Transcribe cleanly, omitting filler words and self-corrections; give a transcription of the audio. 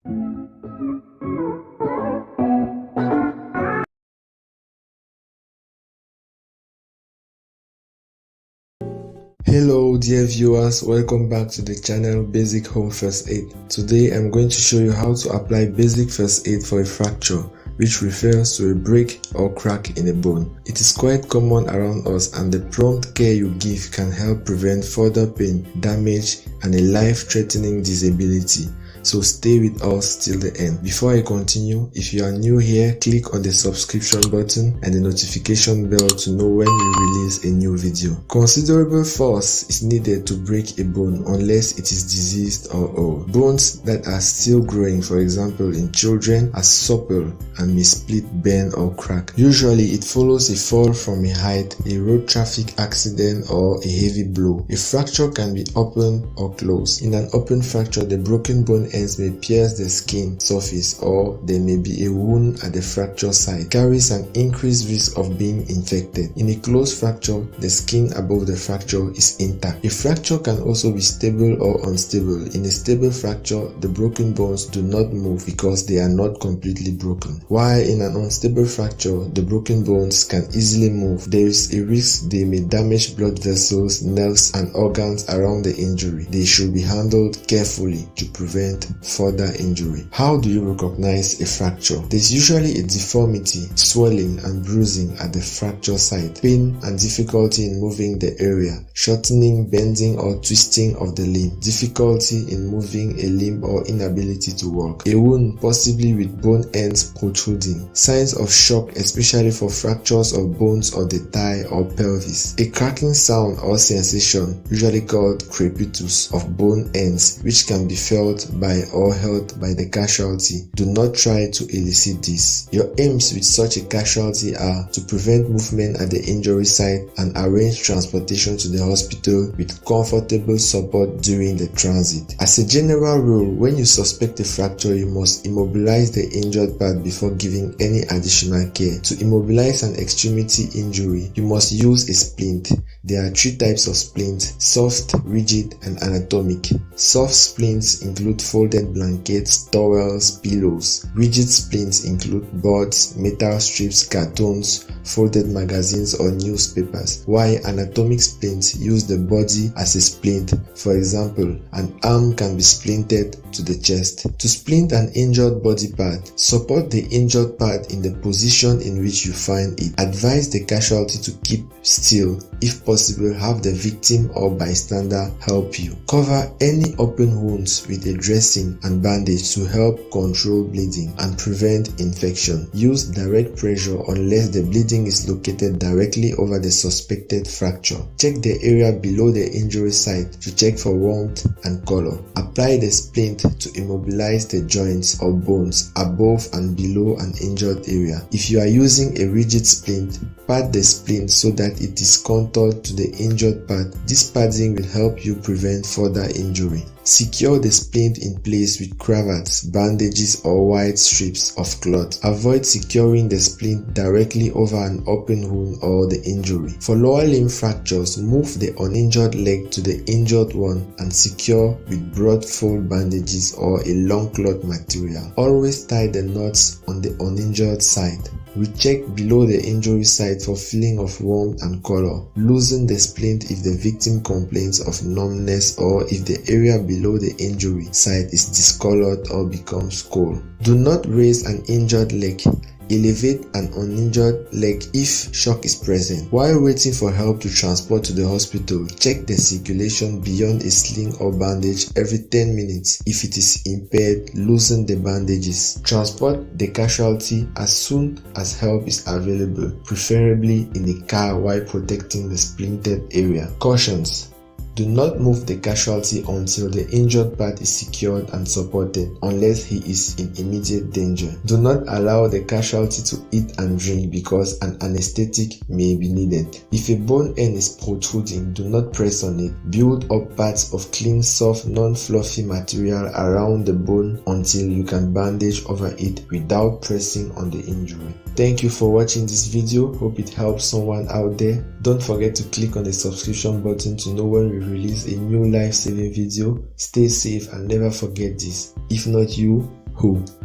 Hello dear viewers, welcome back to the channel Basic Home First Aid. Today I'm going to show you how to apply basic first aid for a fracture, which refers to a break or crack in a bone. It is quite common around us, and the prompt care you give can help prevent further pain, damage and a life-threatening disability. So stay with us till the end. Before I continue, if you are new here, click on the subscription button and the notification bell to know when we release a new video. Considerable force is needed to break a bone unless it is diseased or old. Bones that are still growing, for example in children, are supple and may split, bend or crack. Usually it follows a fall from a height, a road traffic accident or a heavy blow. A fracture can be open or closed. In an open fracture, the broken bone ends may pierce the skin surface, or there may be a wound at the fracture site. Carries an increased risk of being infected. In a closed fracture, the skin above the fracture is intact. A fracture can also be stable or unstable. In a stable fracture, the broken bones do not move because they are not completely broken. While in an unstable fracture, the broken bones can easily move. There is a risk they may damage blood vessels, nerves and organs around the injury. They should be handled carefully to prevent further injury. How do you recognize a fracture? There's usually a deformity, swelling and bruising at the fracture site, pain and difficulty in moving the area, shortening, bending or twisting of the limb, difficulty in moving a limb or inability to walk, a wound possibly with bone ends protruding, signs of shock especially for fractures of bones of the thigh or pelvis, a cracking sound or sensation usually called crepitus of bone ends which can be felt by or held by the casualty. Do not try to elicit this. Your aims with such a casualty are to prevent movement at the injury site and arrange transportation to the hospital with comfortable support during the transit. As a general rule, when you suspect a fracture, you must immobilize the injured part before giving any additional care. To immobilize an extremity injury, you must use a splint. There are three types of splint: soft, rigid and anatomic. Soft splints include folded blankets, towels, pillows. Rigid splints include boards, metal strips, cartons, folded magazines or newspapers, while anatomic splints use the body as a splint. For example, an arm can be splinted to the chest. To splint an injured body part, support the injured part in the position in which you find it. Advise the casualty to keep still. If possible, have the victim or bystander help you. Cover any open wounds with a dressing and bandage to help control bleeding and prevent infection. Use direct pressure unless the bleeding is located directly over the suspected fracture. Check the area below the injury site to check for warmth and color. Apply the splint to immobilize the joints or bones above and below an injured area. If you are using a rigid splint, pad the splint so that it is contoured to the injured part. This padding will help you prevent further injury. Secure the splint in place with cravats, bandages or wide strips of cloth. Avoid securing the splint directly over an open wound or the injury. For lower limb fractures, move the uninjured leg to the injured one and secure with broad fold bandages or a long cloth material. Always tie the knots on the uninjured side. Recheck below the injury site for feeling of warmth and color. Loosen the splint if the victim complains of numbness or if the area below the injury site is discolored or becomes cold. Do not raise an injured leg. Elevate an uninjured leg if shock is present. While waiting for help to transport to the hospital, check the circulation beyond a sling or bandage every 10 minutes. If it is impaired, loosen the bandages. Transport the casualty as soon as help is available, preferably in a car while protecting the splintered area. Cautions: do not move the casualty until the injured part is secured and supported unless he is in immediate danger. Do not allow the casualty to eat and drink because an anesthetic may be needed. If a bone end is protruding, do not press on it. Build up parts of clean, soft, non-fluffy material around the bone until you can bandage over it without pressing on the injury. Thank you for watching this video. Hope it helps someone out there. Don't forget to click on the subscription button to know when we release a new life-saving video. Stay safe and never forget this: if not you, hole.